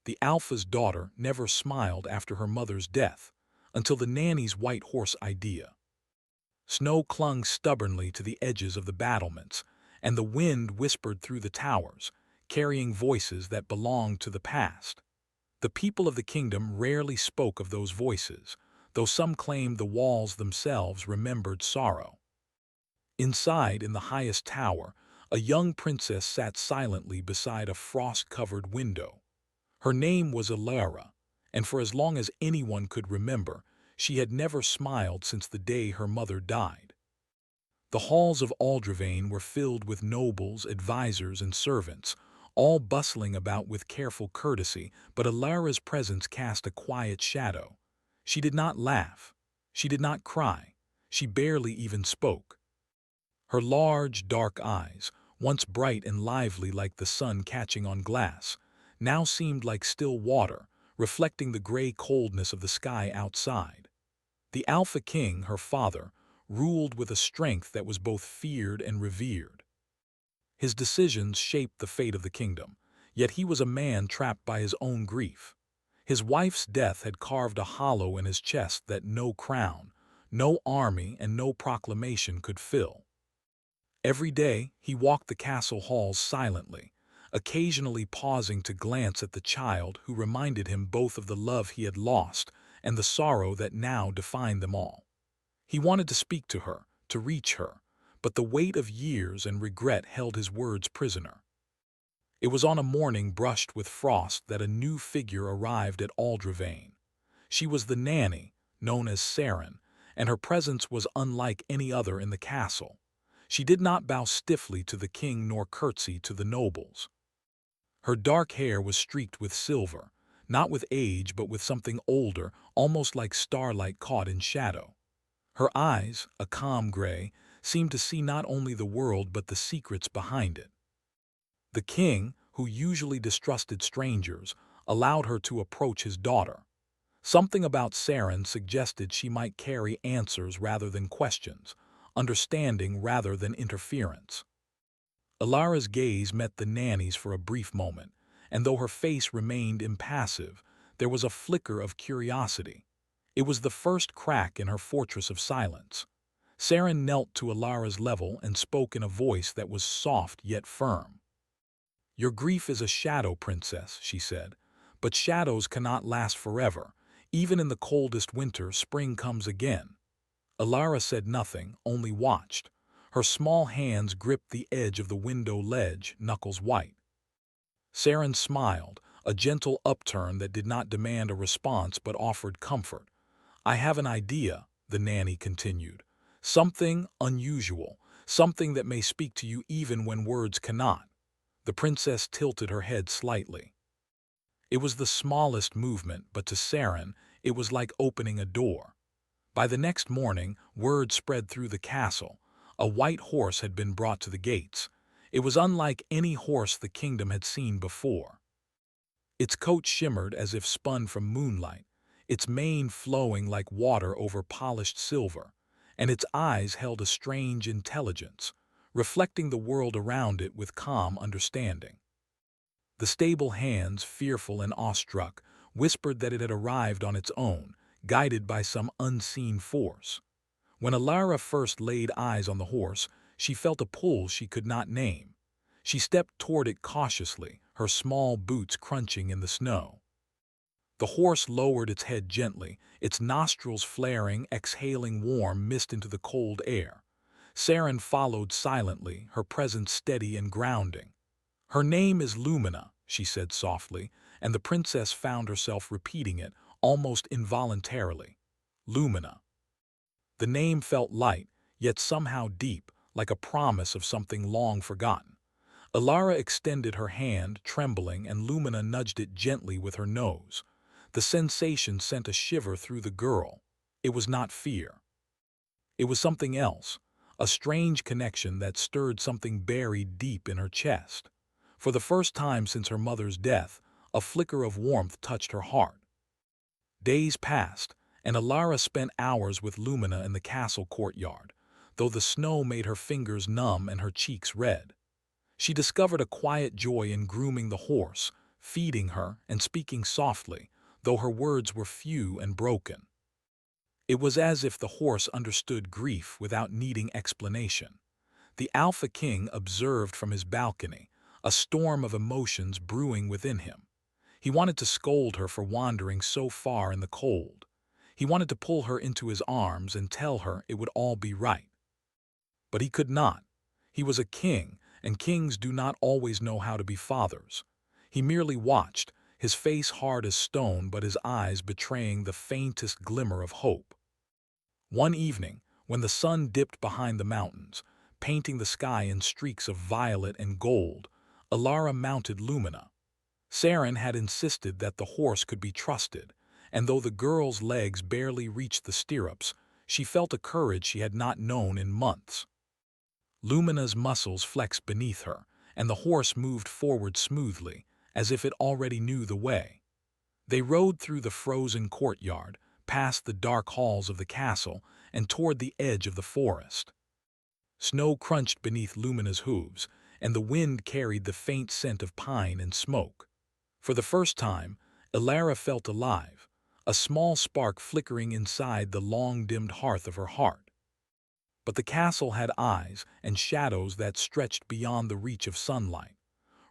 The alpha's daughter never smiled after her mother's death, until the nanny's white horse idea. Snow clung stubbornly to the edges of the battlements, and the wind whispered through the towers, carrying voices that belonged to the past. The people of the kingdom rarely spoke of those voices, though some claimed the walls themselves remembered sorrow. Inside, in the highest tower, a young princess sat silently beside a frost-covered window. Her name was Alara, and for as long as anyone could remember, she had never smiled since the day her mother died. The halls of Aldrovane were filled with nobles, advisors, and servants, all bustling about with careful courtesy, but Alara's presence cast a quiet shadow. She did not laugh. She did not cry. She barely even spoke. Her large, dark eyes, once bright and lively like the sun catching on glass, now seemed like still water, reflecting the gray coldness of the sky outside. The Alpha King, her father, ruled with a strength that was both feared and revered. His decisions shaped the fate of the kingdom, yet he was a man trapped by his own grief. His wife's death had carved a hollow in his chest that no crown, no army, and no proclamation could fill. Every day, he walked the castle halls silently, occasionally pausing to glance at the child who reminded him both of the love he had lost and the sorrow that now defined them all. He wanted to speak to her, to reach her, but the weight of years and regret held his words prisoner. It was on a morning brushed with frost that a new figure arrived at Aldrovane. She was the nanny, known as Saren, and her presence was unlike any other in the castle. She did not bow stiffly to the king nor curtsy to the nobles. Her dark hair was streaked with silver, not with age but with something older, almost like starlight caught in shadow. Her eyes, a calm gray, seemed to see not only the world but the secrets behind it. The king, who usually distrusted strangers, allowed her to approach his daughter. Something about Saren suggested she might carry answers rather than questions, understanding rather than interference. Alara's gaze met the nanny's for a brief moment, and though her face remained impassive, there was a flicker of curiosity. It was the first crack in her fortress of silence. Saren knelt to Alara's level and spoke in a voice that was soft yet firm. "Your grief is a shadow, princess," she said, "but shadows cannot last forever. Even in the coldest winter, spring comes again." Alara said nothing, only watched. Her small hands gripped the edge of the window ledge, knuckles white. Saren smiled, a gentle upturn that did not demand a response but offered comfort. "I have an idea," the nanny continued. "Something unusual, something that may speak to you even when words cannot." The princess tilted her head slightly. It was the smallest movement, but to Saren, it was like opening a door. By the next morning, word spread through the castle. A white horse had been brought to the gates. It was unlike any horse the kingdom had seen before. Its coat shimmered as if spun from moonlight, its mane flowing like water over polished silver, and its eyes held a strange intelligence, reflecting the world around it with calm understanding. The stable hands, fearful and awestruck, whispered that it had arrived on its own, guided by some unseen force. When Alara first laid eyes on the horse, she felt a pull she could not name. She stepped toward it cautiously, her small boots crunching in the snow. The horse lowered its head gently, its nostrils flaring, exhaling warm mist into the cold air. Saren followed silently, her presence steady and grounding. "Her name is Lumina," she said softly, and the princess found herself repeating it, almost involuntarily. Lumina. The name felt light, yet somehow deep, like a promise of something long forgotten. Alara extended her hand, trembling, and Lumina nudged it gently with her nose. The sensation sent a shiver through the girl. It was not fear. It was something else, a strange connection that stirred something buried deep in her chest. For the first time since her mother's death, a flicker of warmth touched her heart. Days passed, and Alara spent hours with Lumina in the castle courtyard, though the snow made her fingers numb and her cheeks red. She discovered a quiet joy in grooming the horse, feeding her and speaking softly, though her words were few and broken. It was as if the horse understood grief without needing explanation. The Alpha King observed from his balcony, a storm of emotions brewing within him. He wanted to scold her for wandering so far in the cold. He wanted to pull her into his arms and tell her it would all be right. But he could not. He was a king, and kings do not always know how to be fathers. He merely watched, his face hard as stone but his eyes betraying the faintest glimmer of hope. One evening, when the sun dipped behind the mountains, painting the sky in streaks of violet and gold, Alara mounted Lumina. Saren had insisted that the horse could be trusted, and though the girl's legs barely reached the stirrups, she felt a courage she had not known in months. Lumina's muscles flexed beneath her, and the horse moved forward smoothly, as if it already knew the way. They rode through the frozen courtyard, past the dark halls of the castle, and toward the edge of the forest. Snow crunched beneath Lumina's hooves, and the wind carried the faint scent of pine and smoke. For the first time, Alara felt alive, a small spark flickering inside the long-dimmed hearth of her heart. But the castle had eyes and shadows that stretched beyond the reach of sunlight.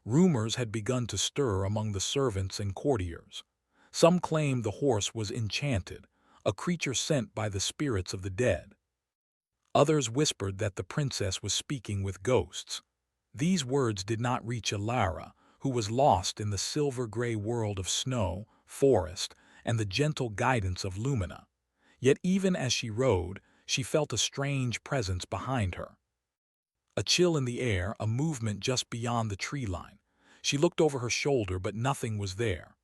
Rumors had begun to stir among the servants and courtiers. Some claimed the horse was enchanted, a creature sent by the spirits of the dead. Others whispered that the princess was speaking with ghosts. These words did not reach Alara, who was lost in the silver-gray world of snow, forest, and the gentle guidance of Lumina. Yet even as she rode, she felt a strange presence behind her. A chill in the air, a movement just beyond the tree line. She looked over her shoulder, but nothing was there.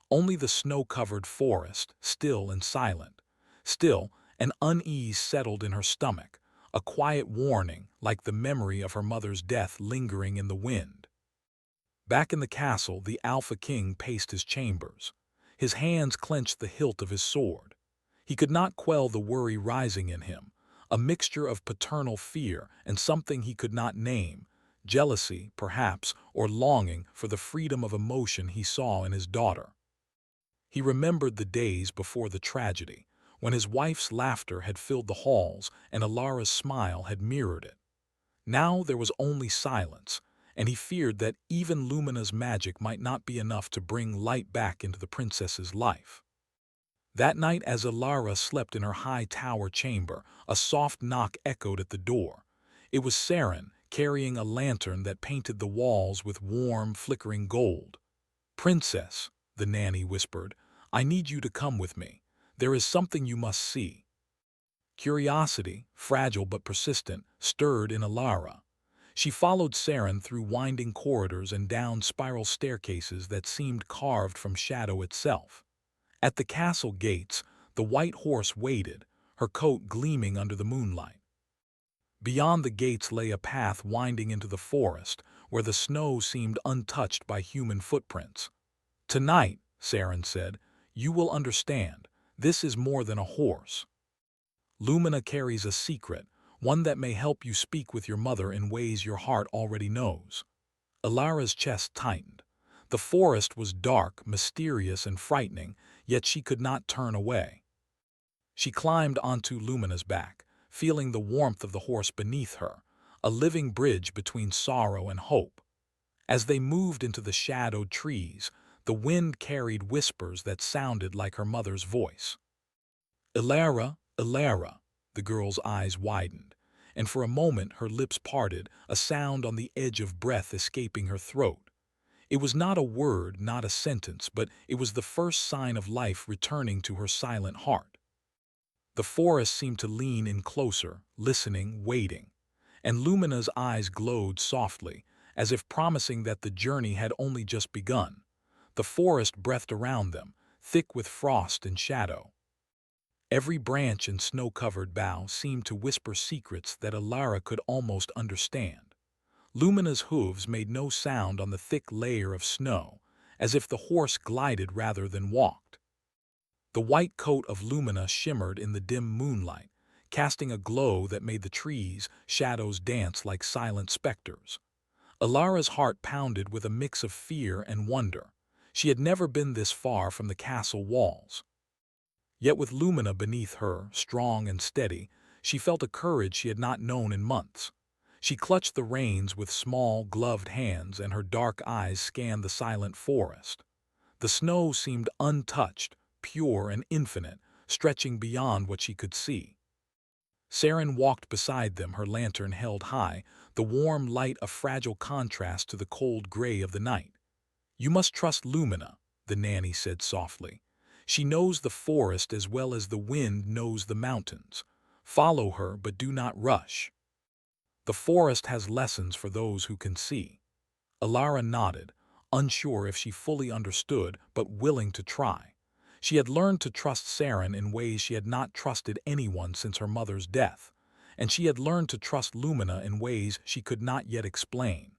Only the snow-covered forest, still and silent. Still, an unease settled in her stomach, a quiet warning like the memory of her mother's death lingering in the wind. Back in the castle, the Alpha King paced his chambers. His hands clenched the hilt of his sword. He could not quell the worry rising in him, a mixture of paternal fear and something he could not name, jealousy, perhaps, or longing for the freedom of emotion he saw in his daughter. He remembered the days before the tragedy, when his wife's laughter had filled the halls and Alara's smile had mirrored it. Now there was only silence, and he feared that even Lumina's magic might not be enough to bring light back into the princess's life. That night, as Alara slept in her high tower chamber, a soft knock echoed at the door. It was Saren, carrying a lantern that painted the walls with warm, flickering gold. "Princess," the nanny whispered, "I need you to come with me. There is something you must see." Curiosity, fragile but persistent, stirred in Alara. She followed Saren through winding corridors and down spiral staircases that seemed carved from shadow itself. At the castle gates, the white horse waited, her coat gleaming under the moonlight. Beyond the gates lay a path winding into the forest, where the snow seemed untouched by human footprints. "Tonight," Saren said, "you will understand. This is more than a horse. Lumina carries a secret, one that may help you speak with your mother in ways your heart already knows." Alara's chest tightened. The forest was dark, mysterious, and frightening, yet she could not turn away. She climbed onto Lumina's back, feeling the warmth of the horse beneath her, a living bridge between sorrow and hope. As they moved into the shadowed trees, the wind carried whispers that sounded like her mother's voice. "Alara, Alara," the girl's eyes widened, and for a moment her lips parted, a sound on the edge of breath escaping her throat. It was not a word, not a sentence, but it was the first sign of life returning to her silent heart. The forest seemed to lean in closer, listening, waiting, and Lumina's eyes glowed softly, as if promising that the journey had only just begun. The forest breathed around them, thick with frost and shadow. Every branch and snow-covered bough seemed to whisper secrets that Alara could almost understand. Lumina's hooves made no sound on the thick layer of snow, as if the horse glided rather than walked. The white coat of Lumina shimmered in the dim moonlight, casting a glow that made the trees' shadows dance like silent specters. Alara's heart pounded with a mix of fear and wonder. She had never been this far from the castle walls. Yet with Lumina beneath her, strong and steady, she felt a courage she had not known in months. She clutched the reins with small, gloved hands, and her dark eyes scanned the silent forest. The snow seemed untouched, pure and infinite, stretching beyond what she could see. Saren walked beside them, her lantern held high, the warm light a fragile contrast to the cold gray of the night. "You must trust Lumina," the nanny said softly. "She knows the forest as well as the wind knows the mountains. Follow her, but do not rush. The forest has lessons for those who can see." Alara nodded, unsure if she fully understood, but willing to try. She had learned to trust Saren in ways she had not trusted anyone since her mother's death, and she had learned to trust Lumina in ways she could not yet explain.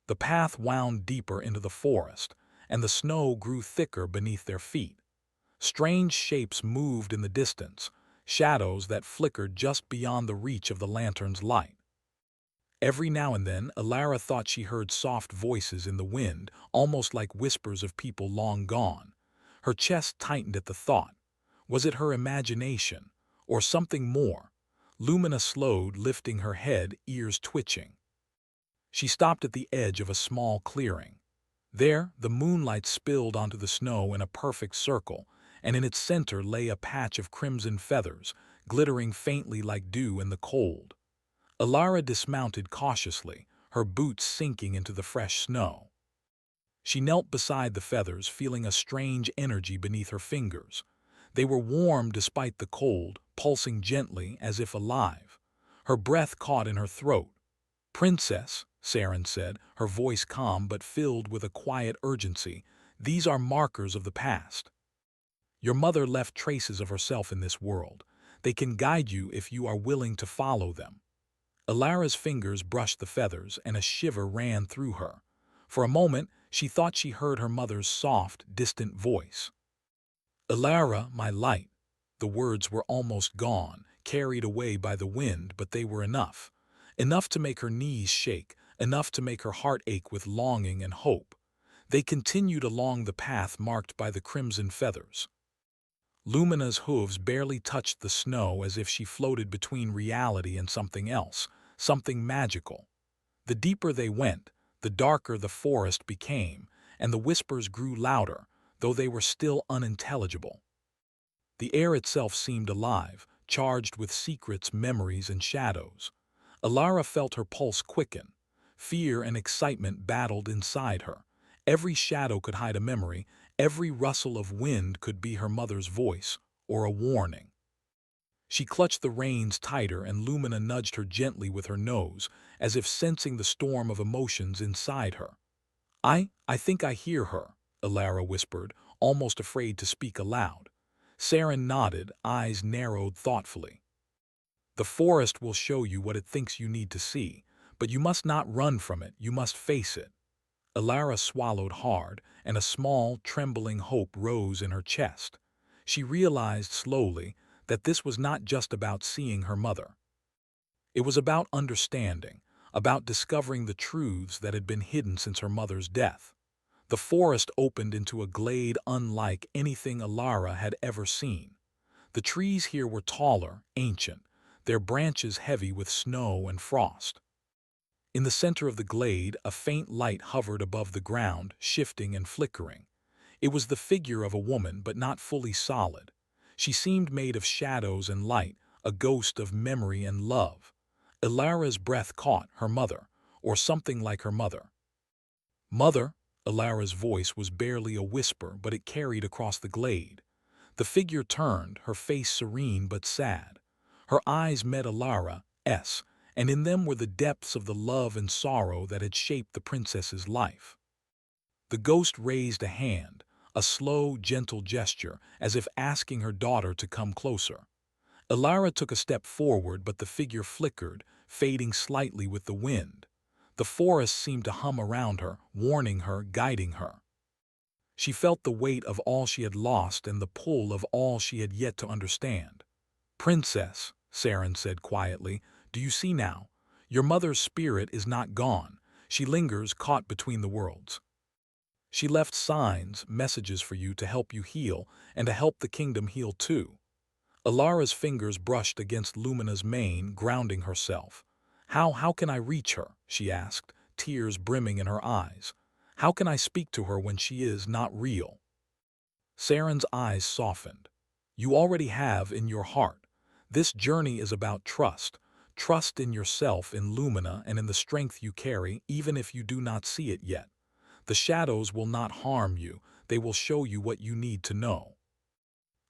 The path wound deeper into the forest, and the snow grew thicker beneath their feet. Strange shapes moved in the distance, shadows that flickered just beyond the reach of the lantern's light. Every now and then, Alara thought she heard soft voices in the wind, almost like whispers of people long gone. Her chest tightened at the thought. Was it her imagination, or something more? Lumina slowed, lifting her head, ears twitching. She stopped at the edge of a small clearing. There, the moonlight spilled onto the snow in a perfect circle, and in its center lay a patch of crimson feathers, glittering faintly like dew in the cold. Alara dismounted cautiously, her boots sinking into the fresh snow. She knelt beside the feathers, feeling a strange energy beneath her fingers. They were warm despite the cold, pulsing gently as if alive. Her breath caught in her throat. "Princess," Saren said, her voice calm but filled with a quiet urgency, "these are markers of the past. Your mother left traces of herself in this world. They can guide you if you are willing to follow them." Alara's fingers brushed the feathers, and a shiver ran through her. For a moment, she thought she heard her mother's soft, distant voice. "Alara, my light." The words were almost gone, carried away by the wind, but they were enough. Enough to make her knees shake, enough to make her heart ache with longing and hope. They continued along the path marked by the crimson feathers. Lumina's hooves barely touched the snow, as if she floated between reality and something else, something magical. The deeper they went, the darker the forest became, and the whispers grew louder, though they were still unintelligible. The air itself seemed alive, charged with secrets, memories, and shadows. Alara felt her pulse quicken. Fear and excitement battled inside her. Every shadow could hide a memory, every rustle of wind could be her mother's voice, or a warning. She clutched the reins tighter, and Lumina nudged her gently with her nose, as if sensing the storm of emotions inside her. I think I hear her," Alara whispered, almost afraid to speak aloud. Saren nodded, eyes narrowed thoughtfully. "The forest will show you what it thinks you need to see, but you must not run from it, you must face it." Alara swallowed hard, and a small, trembling hope rose in her chest. She realized slowly that this was not just about seeing her mother. It was about understanding, about discovering the truths that had been hidden since her mother's death. The forest opened into a glade unlike anything Alara had ever seen. The trees here were taller, ancient, their branches heavy with snow and frost. In the center of the glade, a faint light hovered above the ground, shifting and flickering. It was the figure of a woman, but not fully solid. She seemed made of shadows and light, a ghost of memory and love. Alara's breath caught her mother, or something like her mother. "Mother," Alara's voice was barely a whisper, but it carried across the glade. The figure turned, her face serene but sad. Her eyes met Alara's, and in them were the depths of the love and sorrow that had shaped the princess's life. The ghost raised a hand, a slow, gentle gesture, as if asking her daughter to come closer. Alara took a step forward, but the figure flickered, fading slightly with the wind. The forest seemed to hum around her, warning her, guiding her. She felt the weight of all she had lost and the pull of all she had yet to understand. "Princess," Saren said quietly, "do you see now? Your mother's spirit is not gone. She lingers, caught between the worlds." She left signs, messages for you to help you heal and to help the kingdom heal too. Alara's fingers brushed against Lumina's mane, grounding herself. How can I reach her?" she asked, tears brimming in her eyes. "How can I speak to her when she is not real?" Saren's eyes softened. "You already have in your heart. This journey is about trust. Trust in yourself, in Lumina, and in the strength you carry, even if you do not see it yet. The shadows will not harm you, they will show you what you need to know."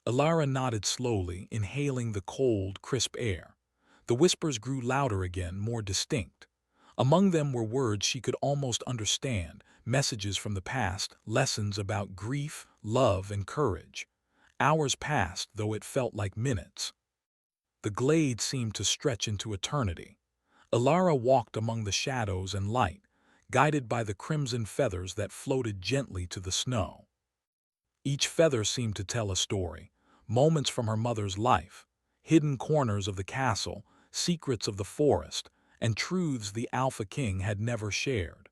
Alara nodded slowly, inhaling the cold, crisp air. The whispers grew louder again, more distinct. Among them were words she could almost understand, messages from the past, lessons about grief, love, and courage. Hours passed, though it felt like minutes. The glade seemed to stretch into eternity. Alara walked among the shadows and light, guided by the crimson feathers that floated gently to the snow. Each feather seemed to tell a story, moments from her mother's life, hidden corners of the castle, secrets of the forest, and truths the Alpha King had never shared.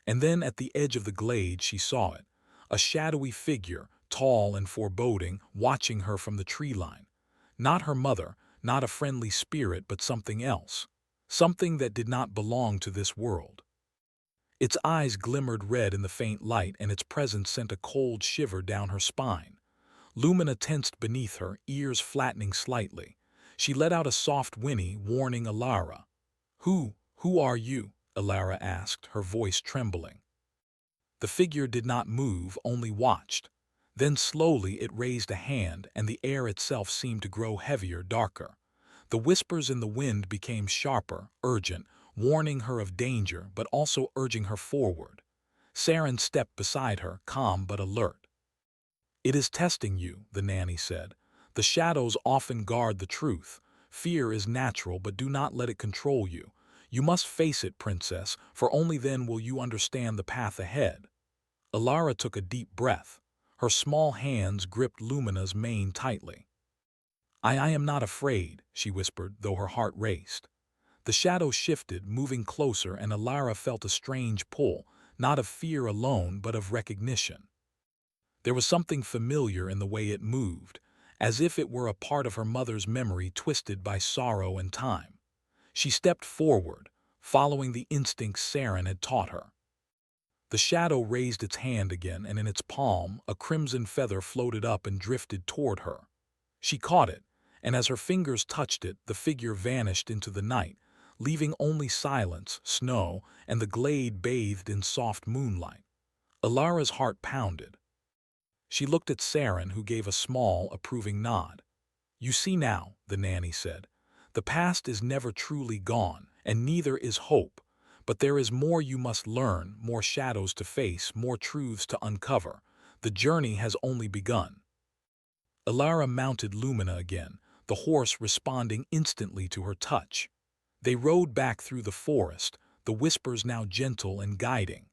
And then at the edge of the glade she saw it, a shadowy figure, tall and foreboding, watching her from the tree line. Not her mother, not a friendly spirit, but something else. Something that did not belong to this world. Its eyes glimmered red in the faint light, and its presence sent a cold shiver down her spine. Lumina tensed beneath her, ears flattening slightly. She let out a soft whinny, warning Alara. Who are you?" Alara asked, her voice trembling. The figure did not move, only watched. Then slowly it raised a hand, and the air itself seemed to grow heavier, darker. The whispers in the wind became sharper, urgent, warning her of danger but also urging her forward. Saren stepped beside her, calm but alert. "It is testing you," the nanny said. "The shadows often guard the truth. Fear is natural, but do not let it control you. You must face it, princess, for only then will you understand the path ahead." Alara took a deep breath. Her small hands gripped Lumina's mane tightly. I am not afraid," she whispered, though her heart raced. The shadow shifted, moving closer, and Alara felt a strange pull, not of fear alone, but of recognition. There was something familiar in the way it moved, as if it were a part of her mother's memory twisted by sorrow and time. She stepped forward, following the instincts Saren had taught her. The shadow raised its hand again, and in its palm, a crimson feather floated up and drifted toward her. She caught it, and as her fingers touched it, the figure vanished into the night, leaving only silence, snow, and the glade bathed in soft moonlight. Alara's heart pounded. She looked at Saren, who gave a small, approving nod. "You see now," the nanny said. "The past is never truly gone, and neither is hope. But there is more you must learn, more shadows to face, more truths to uncover. The journey has only begun." Alara mounted Lumina again, the horse responding instantly to her touch. They rode back through the forest, the whispers now gentle and guiding.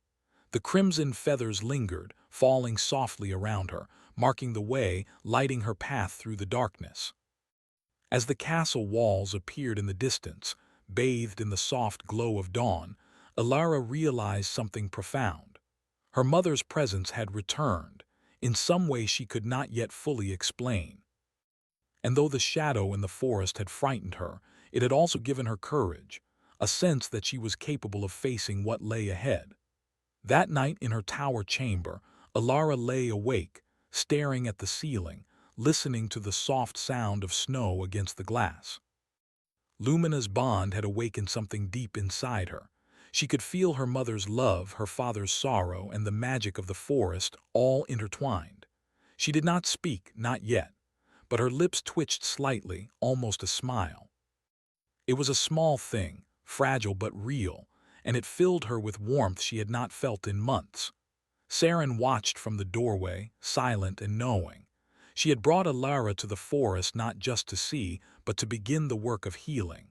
The crimson feathers lingered, falling softly around her, marking the way, lighting her path through the darkness. As the castle walls appeared in the distance, bathed in the soft glow of dawn, Alara realized something profound. Her mother's presence had returned, in some way she could not yet fully explain. And though the shadow in the forest had frightened her, it had also given her courage, a sense that she was capable of facing what lay ahead. That night in her tower chamber, Alara lay awake, staring at the ceiling, listening to the soft sound of snow against the glass. Lumina's bond had awakened something deep inside her. She could feel her mother's love, her father's sorrow, and the magic of the forest all intertwined. She did not speak, not yet, but her lips twitched slightly, almost a smile. It was a small thing, fragile but real, and it filled her with warmth she had not felt in months. Saren watched from the doorway, silent and knowing. She had brought Alara to the forest not just to see, but to begin the work of healing.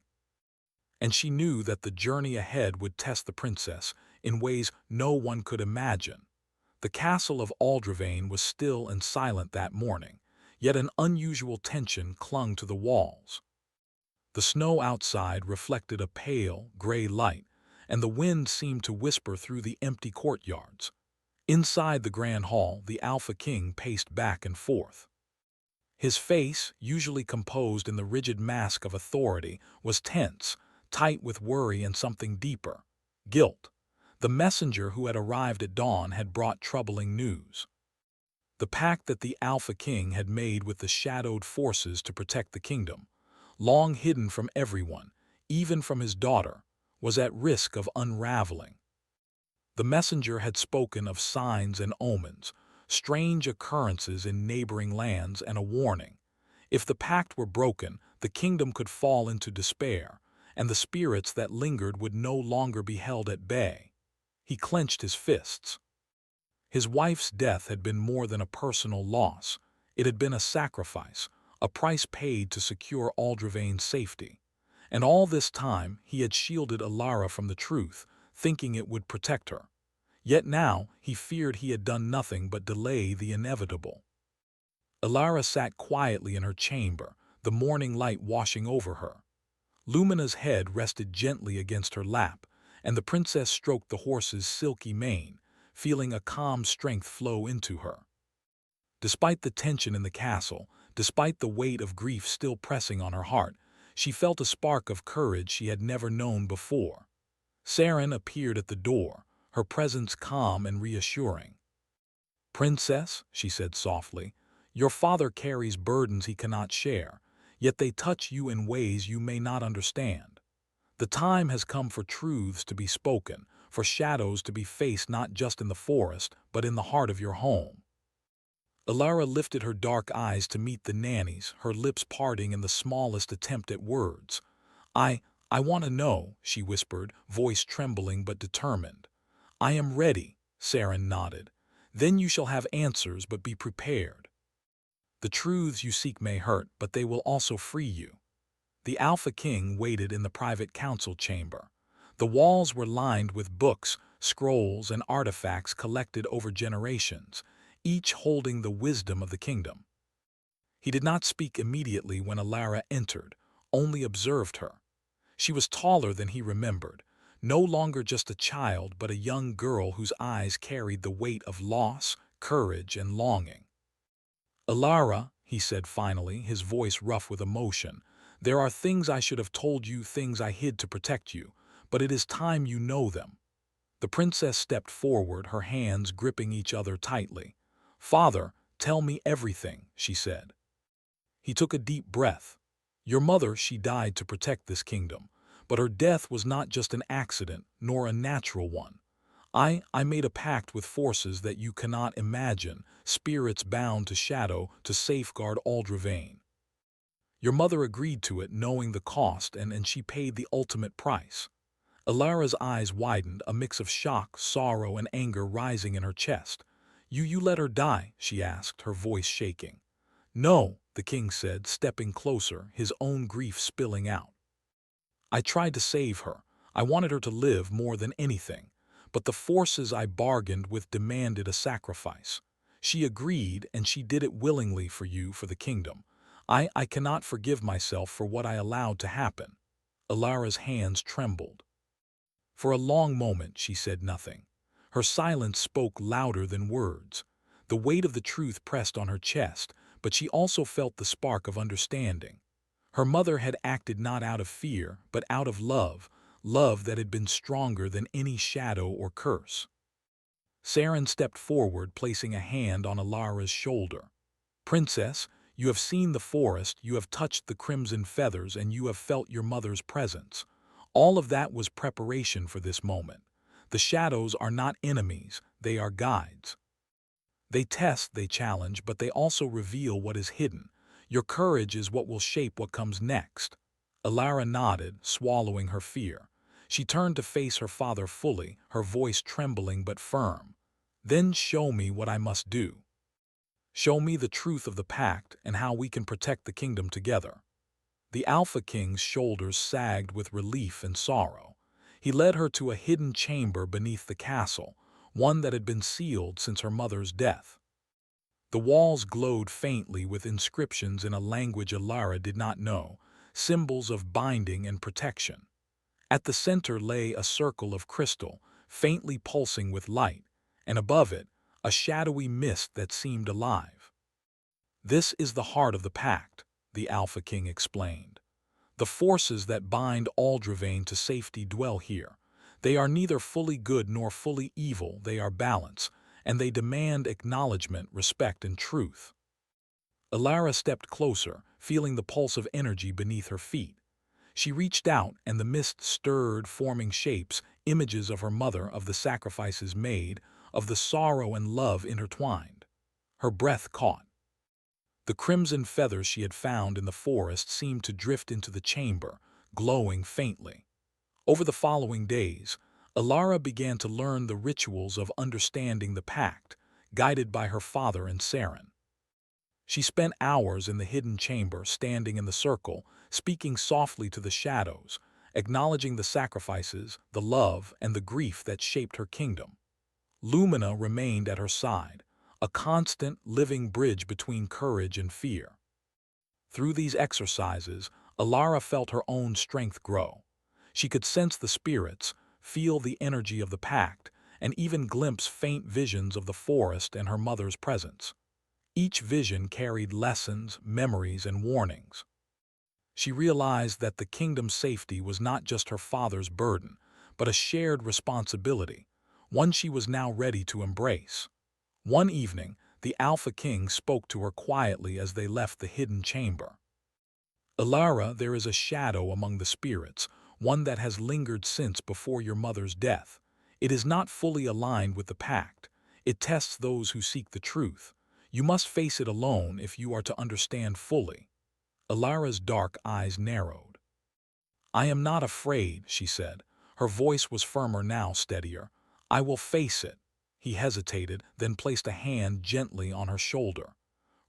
And she knew that the journey ahead would test the princess in ways no one could imagine. The castle of Aldravane was still and silent that morning, yet an unusual tension clung to the walls. The snow outside reflected a pale, gray light, and the wind seemed to whisper through the empty courtyards. Inside the grand hall, the Alpha King paced back and forth. His face, usually composed in the rigid mask of authority, was tense, tight with worry and something deeper: guilt. The messenger who had arrived at dawn had brought troubling news. The pact that the Alpha King had made with the shadowed forces to protect the kingdom, long hidden from everyone, even from his daughter, was at risk of unraveling. The messenger had spoken of signs and omens, strange occurrences in neighboring lands, and a warning. If the pact were broken, the kingdom could fall into despair, and the spirits that lingered would no longer be held at bay. He clenched his fists. His wife's death had been more than a personal loss. It had been a sacrifice, a price paid to secure Aldravane's safety. And all this time he had shielded Alara from the truth, thinking it would protect her. Yet now he feared he had done nothing but delay the inevitable. Alara sat quietly in her chamber, the morning light washing over her. Lumina's head rested gently against her lap, and the princess stroked the horse's silky mane, feeling a calm strength flow into her. Despite the tension in the castle, despite the weight of grief still pressing on her heart, she felt a spark of courage she had never known before. Saren appeared at the door, her presence calm and reassuring. "Princess," she said softly, "your father carries burdens he cannot share, yet they touch you in ways you may not understand. The time has come for truths to be spoken, for shadows to be faced not just in the forest, but in the heart of your home." Alara lifted her dark eyes to meet the nanny's, her lips parting in the smallest attempt at words. I want to know," she whispered, voice trembling but determined. "I am ready," Saren nodded. "Then you shall have answers, but be prepared. The truths you seek may hurt, but they will also free you." The Alpha King waited in the private council chamber. The walls were lined with books, scrolls, and artifacts collected over generations, each holding the wisdom of the kingdom. He did not speak immediately when Alara entered, only observed her. She was taller than he remembered, no longer just a child but a young girl whose eyes carried the weight of loss, courage, and longing. "Alara," he said finally, his voice rough with emotion, "there are things I should have told you, things I hid to protect you, but it is time you know them." The princess stepped forward, her hands gripping each other tightly. "Father, tell me everything," she said. He took a deep breath. "Your mother, she died to protect this kingdom, but her death was not just an accident, nor a natural one. I made a pact with forces that you cannot imagine, spirits bound to shadow, to safeguard Aldravane. Your mother agreed to it, knowing the cost, and she paid the ultimate price." Alara's eyes widened, a mix of shock, sorrow, and anger rising in her chest. You let her die?" she asked, her voice shaking. "No," the king said, stepping closer, his own grief spilling out. "I tried to save her. I wanted her to live more than anything. But the forces I bargained with demanded a sacrifice. She agreed, and she did it willingly for you, for the kingdom. I cannot forgive myself for what I allowed to happen." Alara's hands trembled. For a long moment she said nothing. Her silence spoke louder than words. The weight of the truth pressed on her chest, but she also felt the spark of understanding. Her mother had acted not out of fear, but out of love, love that had been stronger than any shadow or curse. Saren stepped forward, placing a hand on Alara's shoulder. "Princess, you have seen the forest, you have touched the crimson feathers, and you have felt your mother's presence. All of that was preparation for this moment. The shadows are not enemies, they are guides. They test, they challenge, but they also reveal what is hidden. Your courage is what will shape what comes next." Alara nodded, swallowing her fear. She turned to face her father fully, her voice trembling but firm. "Then show me what I must do. Show me the truth of the pact and how we can protect the kingdom together." The Alpha King's shoulders sagged with relief and sorrow. He led her to a hidden chamber beneath the castle, one that had been sealed since her mother's death. The walls glowed faintly with inscriptions in a language Alara did not know, symbols of binding and protection. At the center lay a circle of crystal, faintly pulsing with light, and above it, a shadowy mist that seemed alive. "This is the heart of the pact," the Alpha King explained. "The forces that bind Aldravane to safety dwell here. They are neither fully good nor fully evil, they are balance, and they demand acknowledgement, respect, and truth." Alara stepped closer, feeling the pulse of energy beneath her feet. She reached out, and the mist stirred, forming shapes, images of her mother, of the sacrifices made, of the sorrow and love intertwined. Her breath caught. The crimson feathers she had found in the forest seemed to drift into the chamber, glowing faintly. Over the following days, Alara began to learn the rituals of understanding the pact, guided by her father and Saren. She spent hours in the hidden chamber, standing in the circle, speaking softly to the shadows, acknowledging the sacrifices, the love, and the grief that shaped her kingdom. Lumina remained at her side, a constant, living bridge between courage and fear. Through these exercises, Alara felt her own strength grow. She could sense the spirits, feel the energy of the pact, and even glimpse faint visions of the forest and her mother's presence. Each vision carried lessons, memories, and warnings. She realized that the kingdom's safety was not just her father's burden, but a shared responsibility, one she was now ready to embrace. One evening, the Alpha King spoke to her quietly as they left the hidden chamber. "Alara, there is a shadow among the spirits, one that has lingered since before your mother's death. It is not fully aligned with the pact. It tests those who seek the truth. You must face it alone if you are to understand fully." Alara's dark eyes narrowed. "I am not afraid," she said. Her voice was firmer now, steadier. "I will face it." He hesitated, then placed a hand gently on her shoulder.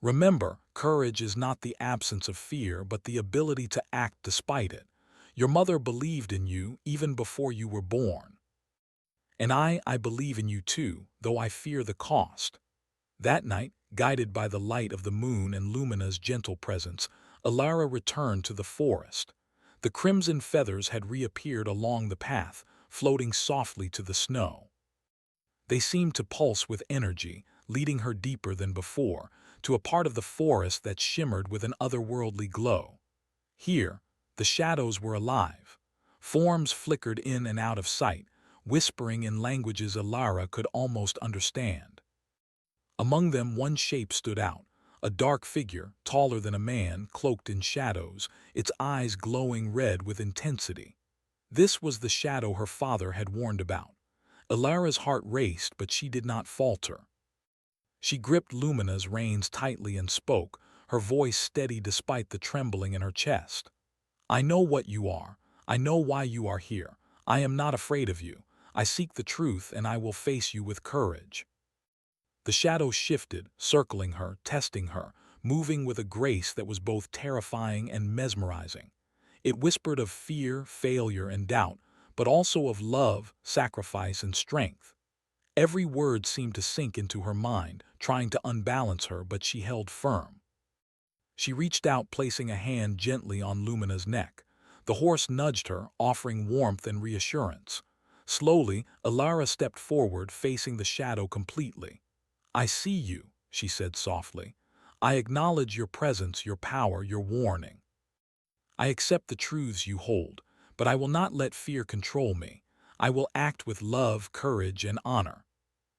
"Remember, courage is not the absence of fear, but the ability to act despite it. Your mother believed in you even before you were born. And I believe in you too, though I fear the cost." That night, guided by the light of the moon and Lumina's gentle presence, Alara returned to the forest. The crimson feathers had reappeared along the path, floating softly to the snow. They seemed to pulse with energy, leading her deeper than before, to a part of the forest that shimmered with an otherworldly glow. Here, the shadows were alive. Forms flickered in and out of sight, whispering in languages Alara could almost understand. Among them, one shape stood out, a dark figure, taller than a man, cloaked in shadows, its eyes glowing red with intensity. This was the shadow her father had warned about. Alara's heart raced, but she did not falter. She gripped Lumina's reins tightly and spoke, her voice steady despite the trembling in her chest. "I know what you are. I know why you are here. I am not afraid of you. I seek the truth, and I will face you with courage." The shadow shifted, circling her, testing her, moving with a grace that was both terrifying and mesmerizing. It whispered of fear, failure, and doubt, but also of love, sacrifice, and strength. Every word seemed to sink into her mind, trying to unbalance her, but she held firm. She reached out, placing a hand gently on Lumina's neck. The horse nudged her, offering warmth and reassurance. Slowly, Alara stepped forward, facing the shadow completely. "I see you," she said softly. "I acknowledge your presence, your power, your warning. I accept the truths you hold, but I will not let fear control me. I will act with love, courage, and honor."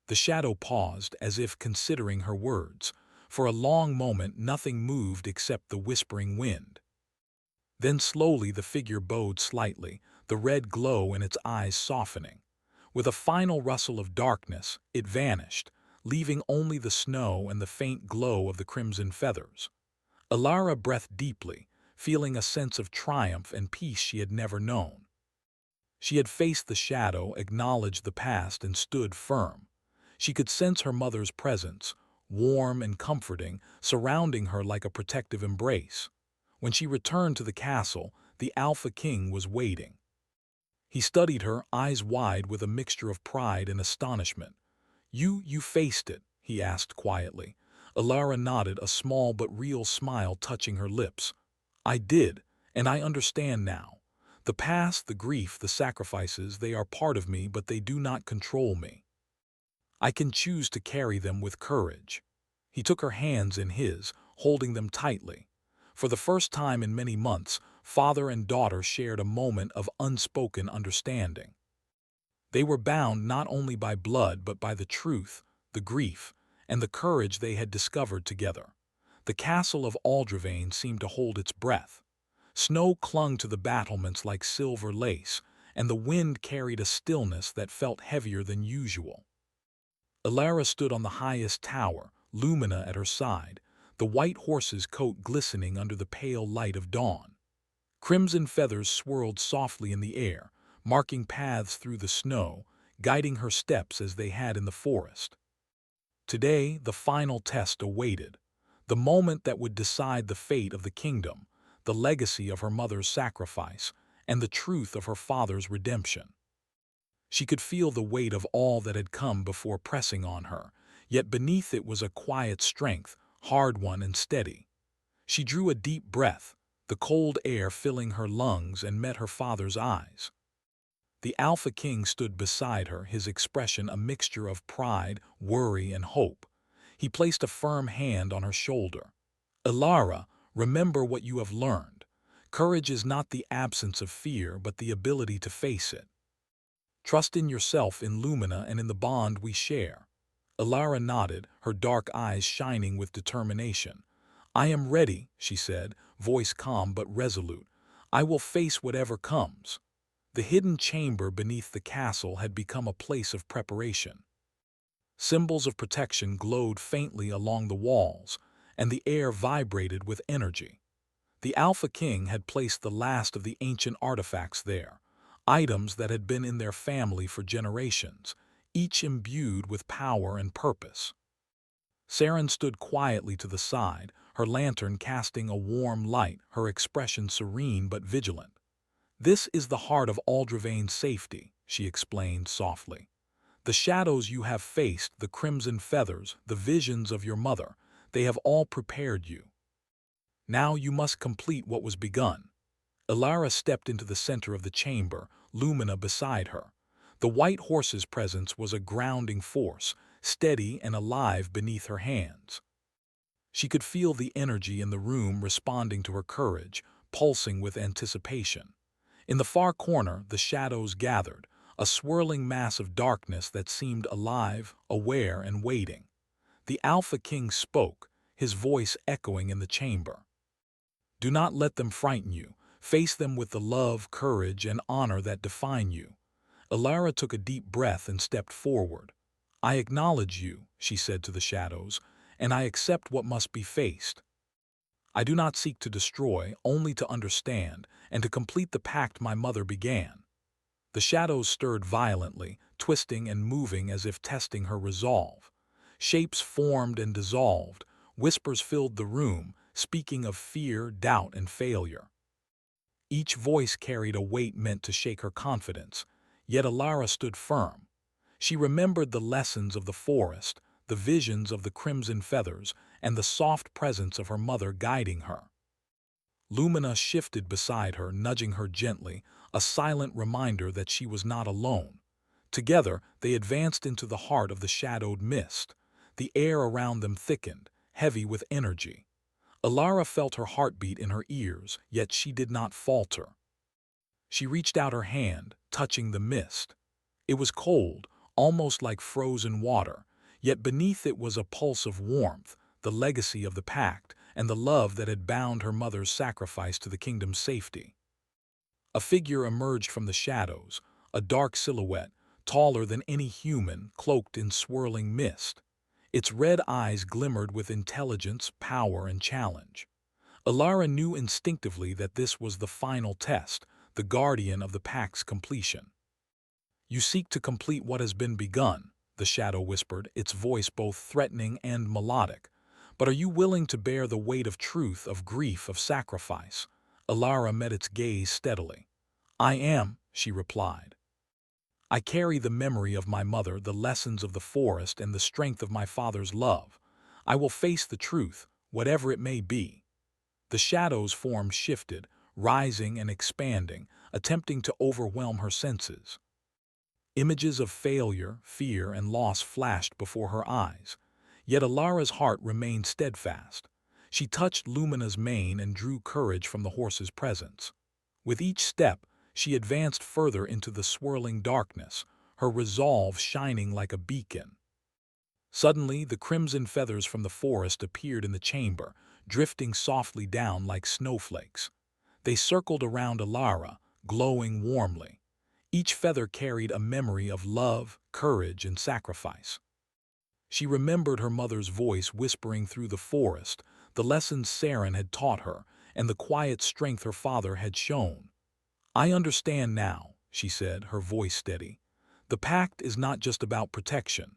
The shadow paused, as if considering her words. For a long moment nothing moved except the whispering wind. Then slowly the figure bowed slightly, the red glow in its eyes softening. With a final rustle of darkness, it vanished, leaving only the snow and the faint glow of the crimson feathers. Alara breathed deeply, feeling a sense of triumph and peace she had never known. She had faced the shadow, acknowledged the past, and stood firm. She could sense her mother's presence, warm and comforting, surrounding her like a protective embrace. When she returned to the castle, the Alpha King was waiting. He studied her, eyes wide with a mixture of pride and astonishment. You faced it?" he asked quietly. Alara nodded, a small but real smile touching her lips. "I did, and I understand now. The past, the grief, the sacrifices, they are part of me, but they do not control me. I can choose to carry them with courage." He took her hands in his, holding them tightly. For the first time in many months, father and daughter shared a moment of unspoken understanding. They were bound not only by blood but by the truth, the grief, and the courage they had discovered together. The castle of Aldrovane seemed to hold its breath. Snow clung to the battlements like silver lace, and the wind carried a stillness that felt heavier than usual. Elara stood on the highest tower, Lumina at her side, the white horse's coat glistening under the pale light of dawn. Crimson feathers swirled softly in the air, marking paths through the snow, guiding her steps as they had in the forest. Today, the final test awaited, the moment that would decide the fate of the kingdom, the legacy of her mother's sacrifice, and the truth of her father's redemption. She could feel the weight of all that had come before pressing on her, yet beneath it was a quiet strength, hard-won and steady. She drew a deep breath, the cold air filling her lungs, and met her father's eyes. The Alpha King stood beside her, his expression a mixture of pride, worry, and hope. He placed a firm hand on her shoulder. "Elara, remember what you have learned. Courage is not the absence of fear, but the ability to face it. Trust in yourself, in Lumina, and in the bond we share." Elara nodded, her dark eyes shining with determination. "I am ready," she said, voice calm but resolute. "I will face whatever comes." The hidden chamber beneath the castle had become a place of preparation. Symbols of protection glowed faintly along the walls, and the air vibrated with energy. The Alpha King had placed the last of the ancient artifacts there, items that had been in their family for generations, each imbued with power and purpose. Saren stood quietly to the side, her lantern casting a warm light, her expression serene but vigilant. "This is the heart of Aldrovane's safety," she explained softly. "The shadows you have faced, the crimson feathers, the visions of your mother, they have all prepared you. Now you must complete what was begun." Elara stepped into the center of the chamber, Lumina beside her. The white horse's presence was a grounding force, steady and alive beneath her hands. She could feel the energy in the room responding to her courage, pulsing with anticipation. In the far corner, the shadows gathered, a swirling mass of darkness that seemed alive, aware, and waiting. The Alpha King spoke, his voice echoing in the chamber. "Do not let them frighten you. Face them with the love, courage, and honor that define you." Elara took a deep breath and stepped forward. "I acknowledge you," she said to the shadows, "and I accept what must be faced. I do not seek to destroy, only to understand, and to complete the pact my mother began." The shadows stirred violently, twisting and moving as if testing her resolve. Shapes formed and dissolved, whispers filled the room, speaking of fear, doubt, and failure. Each voice carried a weight meant to shake her confidence, yet Elara stood firm. She remembered the lessons of the forest, the visions of the crimson feathers, and the soft presence of her mother guiding her. Lumina shifted beside her, nudging her gently, a silent reminder that she was not alone. Together, they advanced into the heart of the shadowed mist. The air around them thickened, heavy with energy. Elara felt her heartbeat in her ears, yet she did not falter. She reached out her hand, touching the mist. It was cold, almost like frozen water, yet beneath it was a pulse of warmth, the legacy of the pact, and the love that had bound her mother's sacrifice to the kingdom's safety. A figure emerged from the shadows, a dark silhouette, taller than any human, cloaked in swirling mist. Its red eyes glimmered with intelligence, power, and challenge. Elara knew instinctively that this was the final test, the guardian of the pact's completion. "You seek to complete what has been begun," the shadow whispered, its voice both threatening and melodic. "But are you willing to bear the weight of truth, of grief, of sacrifice?" Elara met its gaze steadily. "I am," she replied. "I carry the memory of my mother, the lessons of the forest, and the strength of my father's love. I will face the truth, whatever it may be." The shadow's form shifted, rising and expanding, attempting to overwhelm her senses. Images of failure, fear, and loss flashed before her eyes. Yet Alara's heart remained steadfast. She touched Lumina's mane and drew courage from the horse's presence. With each step, she advanced further into the swirling darkness, her resolve shining like a beacon. Suddenly, the crimson feathers from the forest appeared in the chamber, drifting softly down like snowflakes. They circled around Alara, glowing warmly. Each feather carried a memory of love, courage, and sacrifice. She remembered her mother's voice whispering through the forest, the lessons Saren had taught her, and the quiet strength her father had shown. "I understand now," she said, her voice steady. "The pact is not just about protection.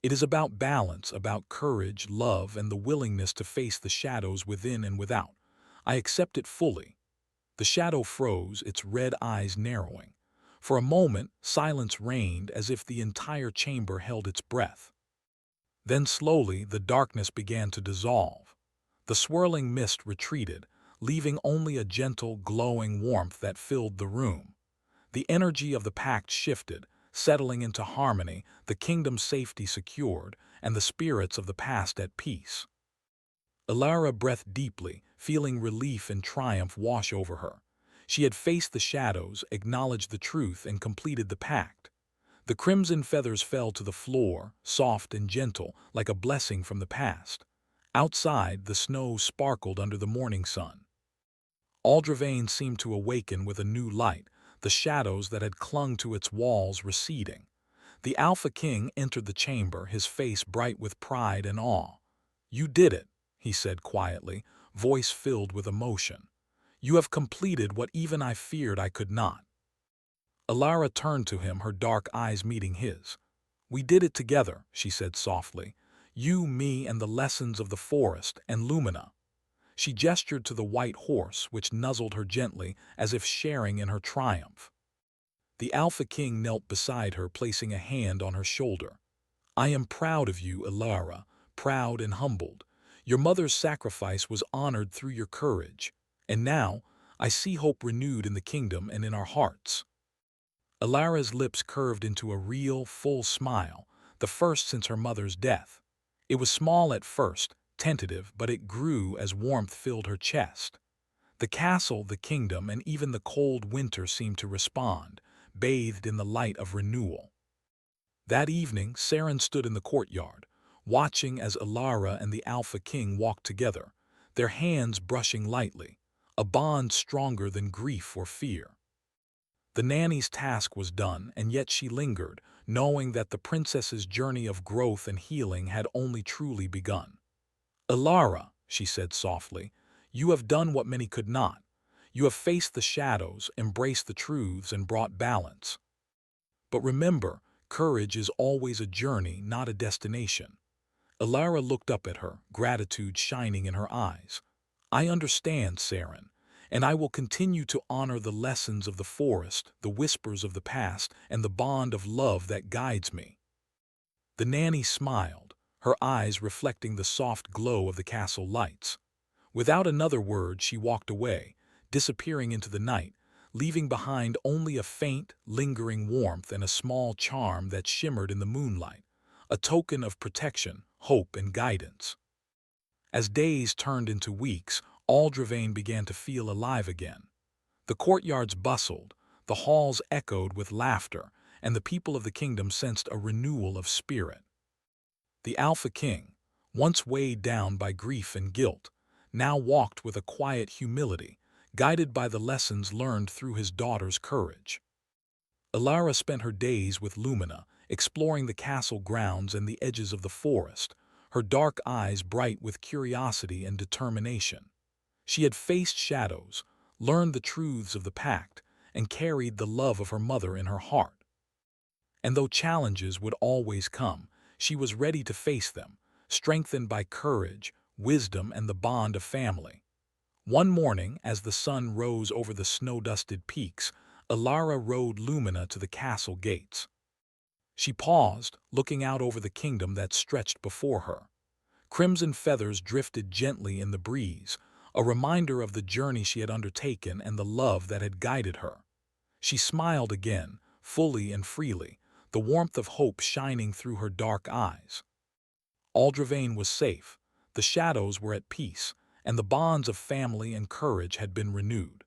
It is about balance, about courage, love, and the willingness to face the shadows within and without. I accept it fully." The shadow froze, its red eyes narrowing. For a moment, silence reigned as if the entire chamber held its breath. Then slowly, the darkness began to dissolve. The swirling mist retreated, leaving only a gentle, glowing warmth that filled the room. The energy of the pact shifted, settling into harmony, the kingdom's safety secured, and the spirits of the past at peace. Alara breathed deeply, feeling relief and triumph wash over her. She had faced the shadows, acknowledged the truth, and completed the pact. The crimson feathers fell to the floor, soft and gentle, like a blessing from the past. Outside, the snow sparkled under the morning sun. Aldravane seemed to awaken with a new light, the shadows that had clung to its walls receding. The Alpha King entered the chamber, his face bright with pride and awe. "You did it," he said quietly, voice filled with emotion. "You have completed what even I feared I could not." Alara turned to him, her dark eyes meeting his. "We did it together," she said softly. "You, me, and the lessons of the forest, and Lumina." She gestured to the white horse, which nuzzled her gently, as if sharing in her triumph. The Alpha King knelt beside her, placing a hand on her shoulder. "I am proud of you, Alara, proud and humbled. Your mother's sacrifice was honored through your courage. And now, I see hope renewed in the kingdom and in our hearts." Alara's lips curved into a real, full smile, the first since her mother's death. It was small at first, tentative, but it grew as warmth filled her chest. The castle, the kingdom, and even the cold winter seemed to respond, bathed in the light of renewal. That evening, Saren stood in the courtyard, watching as Alara and the Alpha King walked together, their hands brushing lightly, a bond stronger than grief or fear. The nanny's task was done, and yet she lingered, knowing that the princess's journey of growth and healing had only truly begun. "Alara," she said softly, "you have done what many could not. You have faced the shadows, embraced the truths, and brought balance. But remember, courage is always a journey, not a destination." Alara looked up at her, gratitude shining in her eyes. "I understand, Saren, and I will continue to honor the lessons of the forest, the whispers of the past, and the bond of love that guides me." The nanny smiled, her eyes reflecting the soft glow of the castle lights. Without another word, she walked away, disappearing into the night, leaving behind only a faint, lingering warmth and a small charm that shimmered in the moonlight, a token of protection, hope, and guidance. As days turned into weeks, Aldravane began to feel alive again. The courtyards bustled, the halls echoed with laughter, and the people of the kingdom sensed a renewal of spirit. The Alpha King, once weighed down by grief and guilt, now walked with a quiet humility, guided by the lessons learned through his daughter's courage. Alara spent her days with Lumina, exploring the castle grounds and the edges of the forest, her dark eyes bright with curiosity and determination. She had faced shadows, learned the truths of the pact, and carried the love of her mother in her heart. And though challenges would always come, she was ready to face them, strengthened by courage, wisdom, and the bond of family. One morning, as the sun rose over the snow-dusted peaks, Alara rode Lumina to the castle gates. She paused, looking out over the kingdom that stretched before her. Crimson feathers drifted gently in the breeze, a reminder of the journey she had undertaken and the love that had guided her. She smiled again, fully and freely, the warmth of hope shining through her dark eyes. Aldravane was safe, the shadows were at peace, and the bonds of family and courage had been renewed.